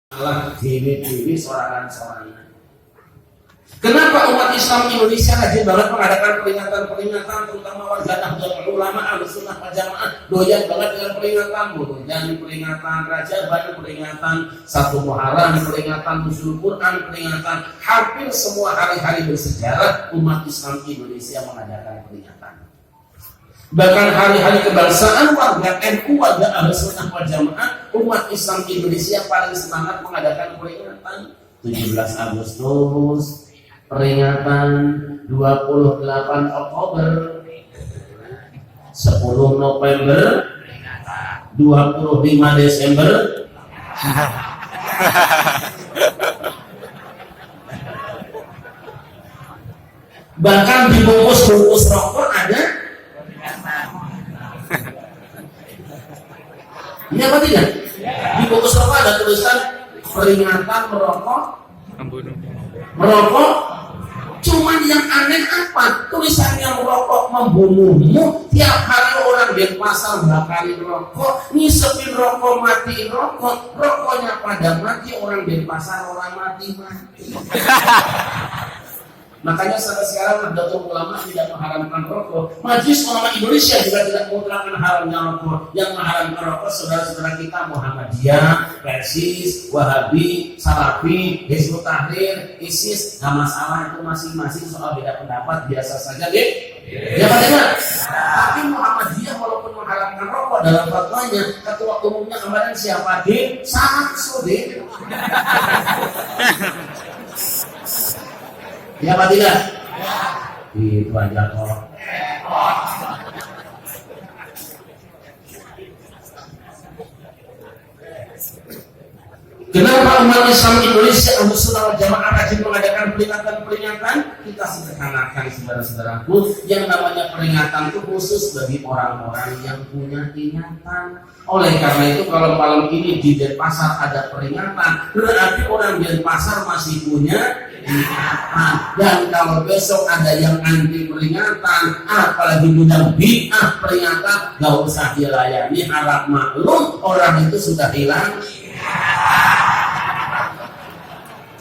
malah dewi-dewi sorangan-sorangan. Kenapa umat Islam Indonesia rajin banget mengadakan peringatan-peringatan, terutama warga Nahdlatul Ulama Ahlussunnah wal Jamaah doyan banget dengan peringatan dan peringatan Rajab, peringatan 1 Muharram, peringatan Nuzul Quran, peringatan hampir semua hari-hari bersejarah umat Islam Indonesia mengadakan peringatan. Bahkan hari-hari kebangsaan warga NU, warga Ahlussunnah wal Jamaah, umat Islam Indonesia paling semangat mengadakan peringatan 17 Agustus, peringatan 28 Oktober, 10 November, 25 Desember, bahkan di bungkus-bungkus rokok ada. Ini apa tidak? Di bungkus rokok ada tulisan peringatan merokok. Cuman yang aneh apa? Tulisannya merokok membunuhmu. Tiap hari orang di pasar bakarin rokok, ngisepin rokok, matiin rokok. Rokoknya pada mati, orang di pasar orang mati. Makanya sampai sekarang Nahdlatul Ulama tidak mengharamkan rokok. Majelis Ulama Indonesia juga tidak menerapkan haramnya rokok. Yang mengharamkan rokok saudara-saudara kita Muhammadiyah, Persis, Wahabi, Salafi, Hizbut Tahrir, ISIS. Nggak masalah, itu masing-masing soal beda pendapat, biasa saja deh. Ya Pak Dengar. Tapi Muhammadiyah walaupun mengharamkan rokok dalam fatwanya, ketua umumnya kemarin siapa deh? Samsudin. Ya Pak tidak? Ya. Itu aja kok. Kenapa umat Islam Indonesia Ahlussunnah wal Jamaah rajin mengadakan peringatan-peringatan? Kita sederhanakan saudara-saudaraku, yang namanya peringatan itu khusus bagi orang-orang yang punya ingatan. Oleh karena itu kalau malam ini di Denpasar ada peringatan, berarti orang Denpasar masih punya ingatan. Dan kalau besok ada yang anti peringatan, apalagi punya bid'ah peringatan, gak usah dilayani, harap maklum, orang itu sudah hilang.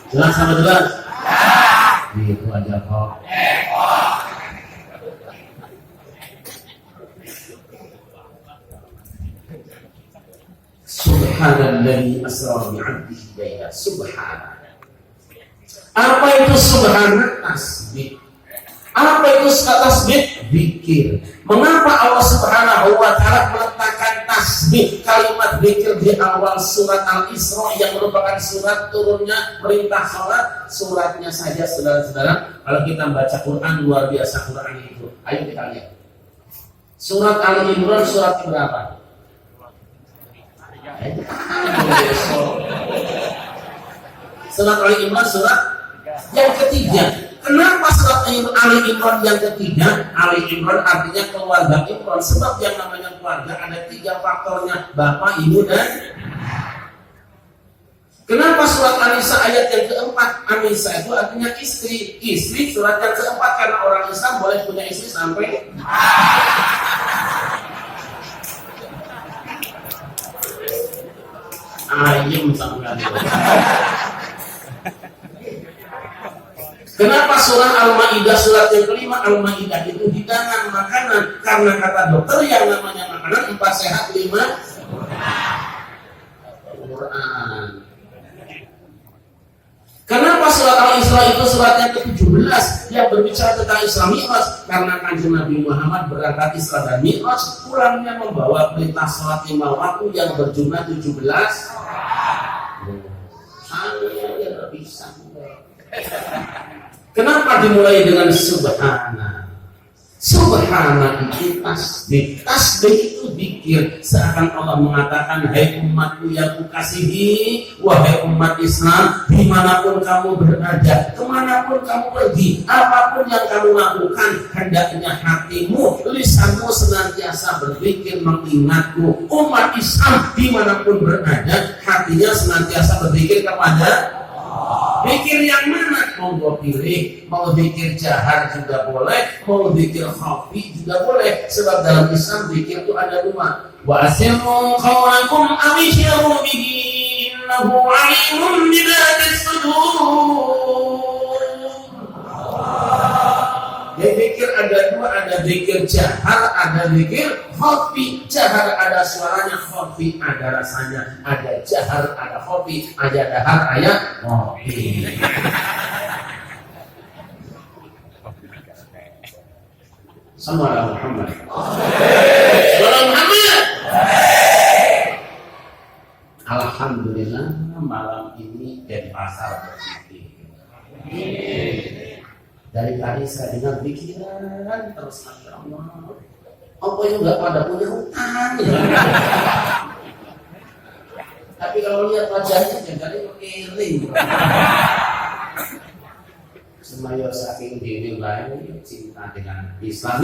Jelas sama jelas? Itu aja kok. Subhanalladzi asra bi'abdihi laila. Subhanallah. Apa itu subhanallah? Tasbih. Apa itu tasbih? Zikir. Mengapa Allah Subhanahu wa Ta'ala meletakkan tasbih, kalimat zikir di awal surat Al-Isra yang merupakan surat turunnya perintah salat? Suratnya saja saudara-saudara, kalau kita baca Quran luar biasa Quran itu. Ayo kita lihat. Surat Ali Imran surat berapa? Surat Ali Imran surat yang ketiga. Kenapa surat Ali Imran yang ketiga? Ali Imran artinya keluarga Imran. Sebab yang namanya keluarga ada 3 faktornya, bapak, ibu, dan. Kenapa surat An-Nisa ayat yang keempat? An-Nisa itu artinya istri. Istri surat yang keempat karena orang Islam boleh punya istri sampai. Ayam sampai. Kenapa surah Al-Maidah surat yang kelima? Al-Maidah itu hidangan makanan, karena kata dokter yang namanya makanan 4 sehat 5 Quran. Kenapa surat Al-Isra itu surat yang ke-17 yang berbicara tentang Isra Mi'raj? Karena Kanjeng Nabi Muhammad berangkat Isra dan Mi'raj, pulangnya membawa perintah salat 5 waktu yang berjumlah 17. Saya tidak bisa. Kenapa dimulai dengan subhana? Subhana itu tasbih. Tasbih itu zikir. Seakan Allah mengatakan, hai umatku yang kukasihi, wahai umat Islam, dimanapun kamu berada, kemanapun kamu pergi, apapun yang kamu lakukan, hendaknya hatimu, lisanmu senantiasa berzikir mengingatku. Umat Islam dimanapun berada, hatinya senantiasa berzikir kepada. Zikir yang mana? Mau pilih, mau zikir jahar juga boleh, mau zikir khafi juga boleh. Sebab dalam Islam zikir itu ada 2. Wa asirru qawlakum aw isyaru bihi innahu alimun bidatis sudur. Dia zikir ada dua, ada zikir jahar, ada zikir khafi. Jahar ada suaranya, khafi ada rasanya. Ada jahar, ada khafi, ada dahar, ada khafi. Sallallahu Muhammad. Sallallahu Muhammad. Alhamdulillah malam ini dari pasar bersih. Dari tadi saya dengar pikiran terus, Masya Allah. Apa yang nggak pada punya hutang ya? Tapi kalau lihat wajahnya jadi kering. Semaya saking diri lain cinta dengan Islam.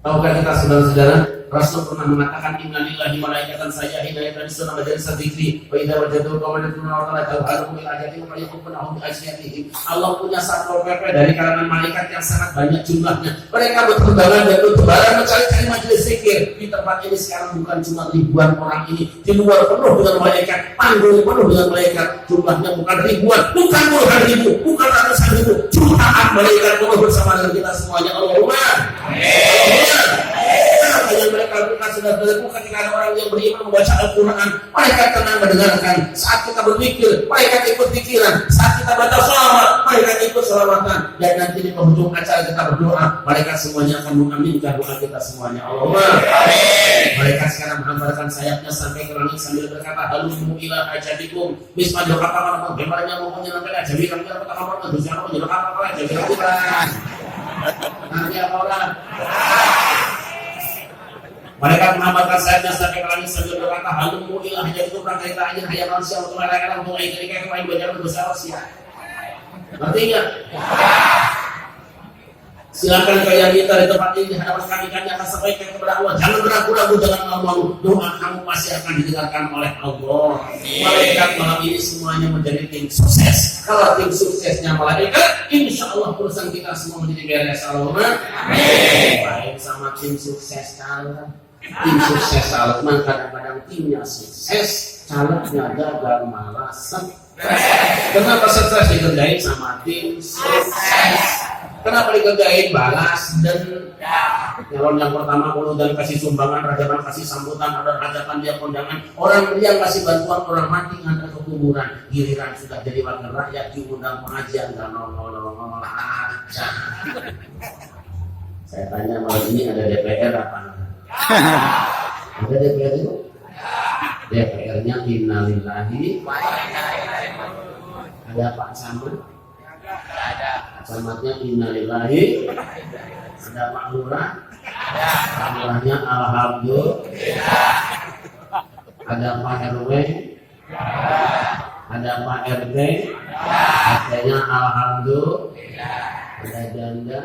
Tahukah kita saudara-saudara, Rasul pernah mengatakan innalillahi malaikatan sayyahina yatanisuna majalisa dzikri wa idza wajadu qawman yatuna wa ta'ala bil ajati wa yaquluna bi asyatihim. Allah punya satpol PP dari kalangan malaikat yang sangat banyak jumlahnya. Mereka berterbangan dan bertebaran mencari majelis zikir. Di tempat ini sekarang bukan cuma ribuan orang ini, di luar penuh dengan malaikat, panggung penuh dengan malaikat. Jumlahnya bukan ribuan, bukan puluhan ribu, bukan ratusan ribu, jutaan malaikat penuh bersama dengan kita semuanya. Allahumma amin. Apa yang mereka lakukan sudah dilakukan ketika ada orang yang beriman membaca Al-Quran, mereka tenang mendengarkan. Saat kita berpikir, mereka ikut pikiran. Saat kita baca sholawat, mereka ikut sholawatan. Dan nanti di penghujung acara kita berdoa, mereka semuanya akan mengaminkan doa kita semuanya. Allahumma amin. Mereka sekarang menghamparkan sayapnya sampai ke langit sambil berkata, halumu ila ajadikum. Bismillah kata-kata gambarnya mau menyenangkan ajabi kami kata kamar manusia kamu jadi apa ajabi kita. Nanti apa orang? Mereka menambahkan sayapnya sampai ke langit sambil berkata, halumu ilah jadi kurang kita aja hayat manusia untuk mereka untuk air ketika kemarin banyak besar sia. Artinya, silakan kalian minta di tempat ini di hadapan kami akan sampaikan kepada Allah. Jangan ragu-ragu, jangan malu-malu. Doa kamu pasti akan didengarkan oleh Allah. Malaikat malam ini semuanya menjadi tim sukses. Kalau tim suksesnya malaikat, insya Allah urusan kita semua menjadi beres. Allahumma amin. Baik sama tim sukses kalah. Tim sukses Salman kadang-kadang timnya sukses, calegnya gagal malah stres. Kenapa stres? Dikerjain sama tim sukses. Kenapa dikerjain? Balas dendam. Nyalon yang pertama puluh dan kasih sumbangan, rajaban kasih sambutan, ada hajatan dia kondangan. Orang yang kasih bantuan orang mati ngantar ke kuburan. Giliran sudah jadi wakil rakyat diundang pengajian dan nol aja. Saya tanya malam ini ada DPR apa? Ada DPR itu? DPR-nya innalillahi. Ada Pak Camat? Camatnya innalillahi. Ada Pak Lurah? Pak Lurahnya alhamdulillah. Ada Pak RW? Ada Pak RT? RT-nya alhamdulillah. Ada janda?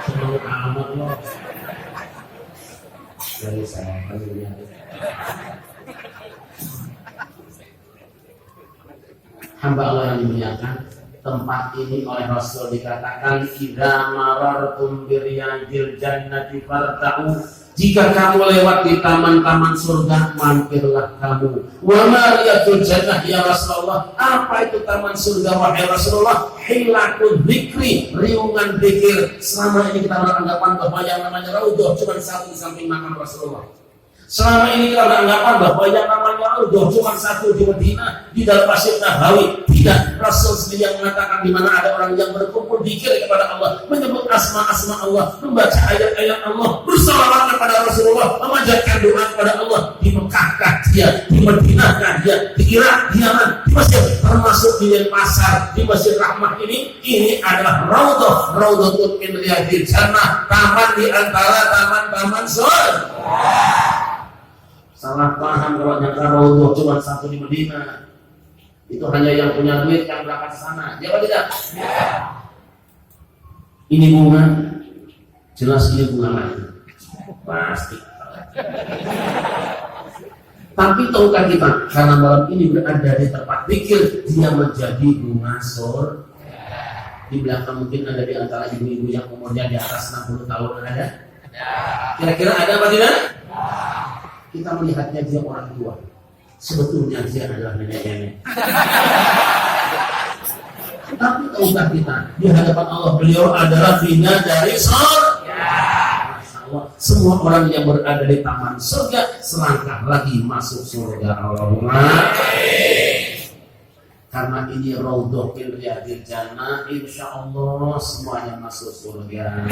Senang amat loh. Dari saya lihat. Hamba Allah yang dimuliakan, tempat ini oleh Rasul dikatakan idza marartum biriyadil jannati farta'u. Jika kamu lewat di taman-taman surga, mampirlah kamu. Wa ma riyadul jannah ya Rasulullah? Apa itu taman surga wahai Rasulullah? Hilakul dzikri, riungan zikir. Selama ini kita beranggapan bahwa yang namanya raudhah cuma satu di samping makam Rasulullah. Selama ini kita beranggapan bahwa yang namanya raudhah cuma satu di Madinah, di dalam Masjid Nabawi. Tidak, Rasul sendiri yang mengatakan di mana ada orang yang berkumpul zikir kepada Allah, menyebut asma-asma Allah, membaca ayat-ayat Allah, bersalawat kepada Rasulullah, memanjatkan doa kepada Allah. Di Mekahkah dia, di Madinahkah dia, di Irak, di Yaman, di Mesir, termasuk di Denpasar, di Masjid Rahmah ini adalah raudhah, raudhatun min riyadil jannah, taman di antara taman-taman surga. Salah paham kalau nyata raudhah cuma satu di Madinah. Itu hanya yang punya duit yang berangkat ke sana. Ya apa tidak? Ya. Ini bunga, jelas ini bunga lagi. Pasti. Tapi tahukah kita, karena malam ini berada di tempat zikir, dia menjadi bunga surga. Di belakang mungkin ada di antara ibu-ibu yang umurnya di atas 60 tahun ada. Kira-kira ada apa tidak? kita melihatnya dia orang tua. Sebetulnya dia adalah nenek-nenek. Tapi tahukah kita di hadapan Allah beliau adalah bina dari surga. Semua orang yang berada di taman surga selangkah lagi masuk surga. Allahumma karena ini raudhah min riyadil jannah, insyaallah semuanya masuk surga.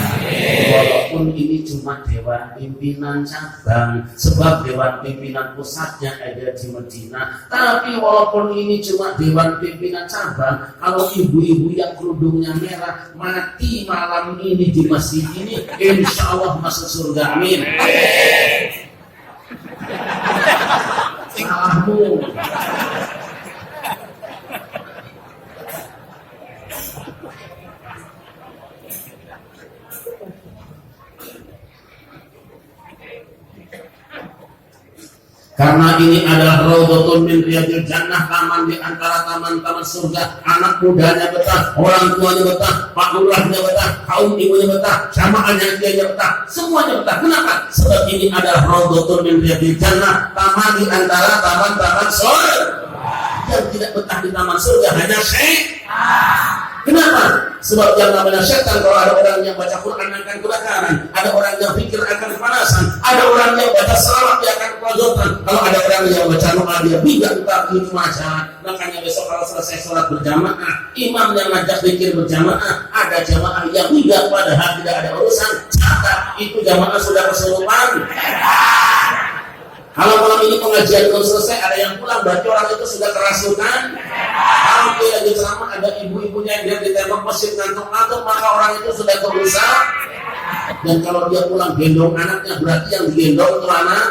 Walaupun ini cuma dewan pimpinan cabang, sebab dewan pimpinan pusatnya ada di Madinah. Tapi walaupun ini cuma dewan pimpinan cabang, kalau ibu-ibu yang kerudungnya merah mati malam ini di masjid ini, insyaallah masuk surga. Amin. Salahmu. Karena ini adalah raudhatun min riyadil jannah, taman di antara taman-taman surga. Anak mudanya betah, orang tuanya betah, pak lurahnya betah, kaum ibunya betah, jamaahnya dia betah, semuanya betah. Kenapa? Sebab ini adalah raudhatun min riyadil jannah, taman di antara taman-taman surga. Yang tidak betah di taman surga hanya syaitan. Kenapa? Sebab yang namanya syaitan, kalau ada orang yang baca Quran akan kebakaran, ada orang yang pikir akan kepanasan, ada orang yang baca salawat dia akan kewajotan, kalau ada orang yang baca doa dia bidak tak itu macam. Makanya besok kalau selesai sholat berjamaah, imam yang ngajak zikir berjamaah, ada jamaah yang bidak padahal tidak ada urusan, catat itu jamaah sudah kesurupan. Kalau malam ini pengajian belum selesai, ada yang pulang, berarti orang itu sudah kerasukan. Kalau dia lagi ceramah, ada ibu-ibunya yang dia ditembak mesin ngantuk-ngantuk, maka orang itu sudah kerusak. Dan kalau dia pulang gendong anaknya, berarti yang digendong itu anak.